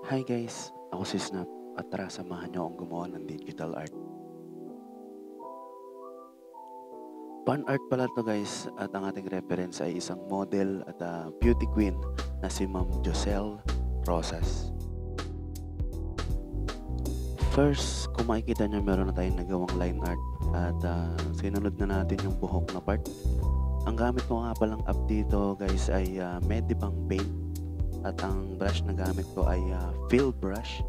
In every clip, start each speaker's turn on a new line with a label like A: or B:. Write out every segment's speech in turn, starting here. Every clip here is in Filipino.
A: Hi guys, ako si Snap at tara samahan niyo akong gumawa ng digital art. Fan art pala to guys at ang ating reference ay isang model at beauty queen na si Ma'am Joselle Rosas. First, kung makikita niyo meron na tayong nagawang line art at sinunod na natin yung buhok na part. Ang gamit ko nga palang app dito guys ay Medibang Paint at ang brush na gamit ko ay Fill Brush.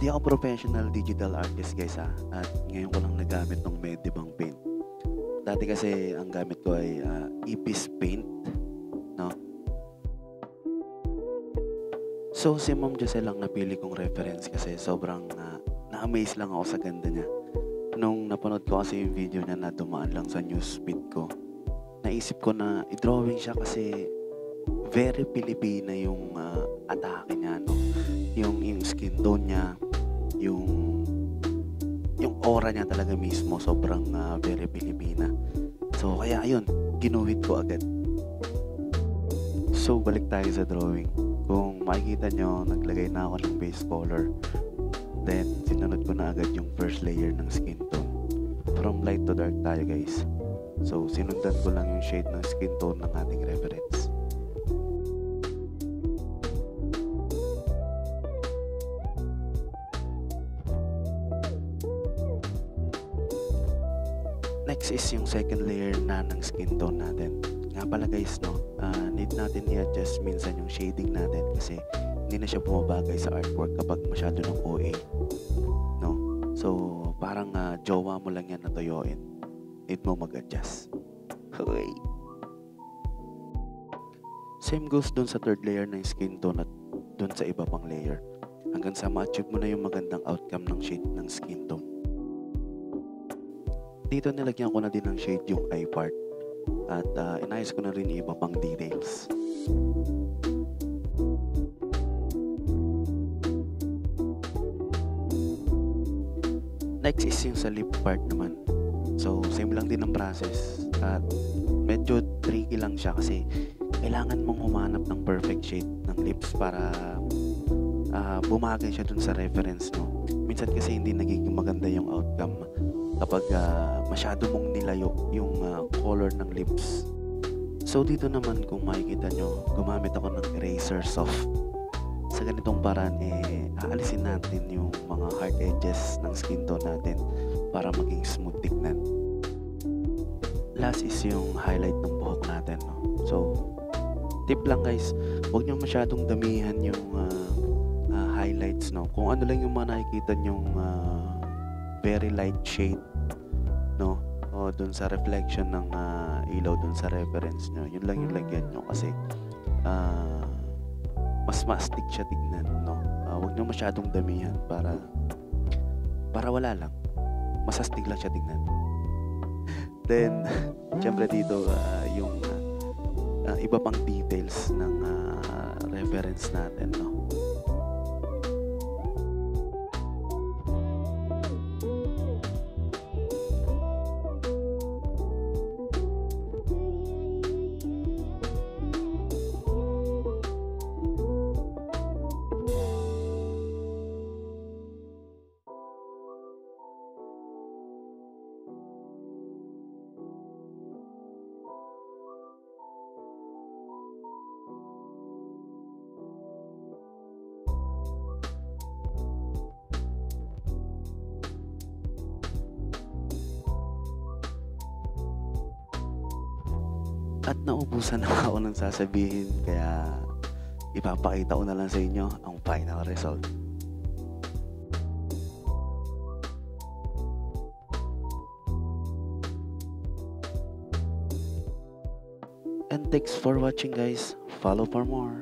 A: Di ako professional digital artist guys at ngayon ko lang nagamit ng Medibang Paint. Dati kasi ang gamit ko ay Ipis Paint, no? So si Ma'am Joselle lang napili kong reference kasi sobrang na-amaze lang ako sa ganda niya. Nung napanood ko kasi yung video niya na dumaan lang sa newsfeed ko, naisip ko na i-drawing siya kasi very Pilipina yung atake niya, no? Yung skin tone niya, yung aura niya talaga mismo, sobrang very Pilipina. So kaya ayun, ginuhit ko agad. So balik tayo sa drawing. Kung makikita nyo, naglagay na ako ng base color. Then sinunod ko na agad yung first layer ng skin tone. From light to dark tayo guys. So sinundan ko lang yung shade ng skin tone ng ating reference. Next is yung second layer na ng skin tone natin. Nga pala guys, no, need natin i-adjust minsan yung shading natin kasi hindi na siya bumabagay sa artwork kapag masyado ng OA, no? So parang jowa mo lang yan na tuyuin. Need mo mag-adjust. Okay. Same goes dun sa third layer ng skin tone at dun sa iba pang layer. Hanggang sa ma-achieve mo na yung magandang outcome ng shade ng skin tone. Dito nilagyan ko na din ng shade yung eye part at inayos ko na rin iba pang details. Next is yung sa lip part naman. So same lang din ang process at medyo tricky lang siya kasi kailangan mong humanap ng perfect shade ng lips para bumagay siya dun sa reference, no? Minsan kasi hindi nagiging maganda yung outcome kapag masyado mong nilayo yung color ng lips. So dito naman kung makikita nyo, gumamit ako ng eraser soft. Sa ganitong paraan aalisin natin yung mga hard edges ng skin tone natin para maging smooth tignan. Last is yung highlight ng buhok natin, no? So tip lang guys, huwag nyo masyadong damihan yung highlights, no? Kung ano lang yung mga nakikita nyong very light shade, no, o dun sa reflection ng ilaw dun sa reference nyo, yun lang yung lagyan nyo kasi mas mastig siya tignan, no? Huwag nyo masyadong damihan para wala lang, masastig lang siya tignan. Then syempre dito yung iba pang details ng reference natin, no? At naubusan na ako ng sasabihin kaya ipapakita ko na lang sa inyo ang final result. And thanks for watching guys. Follow for more.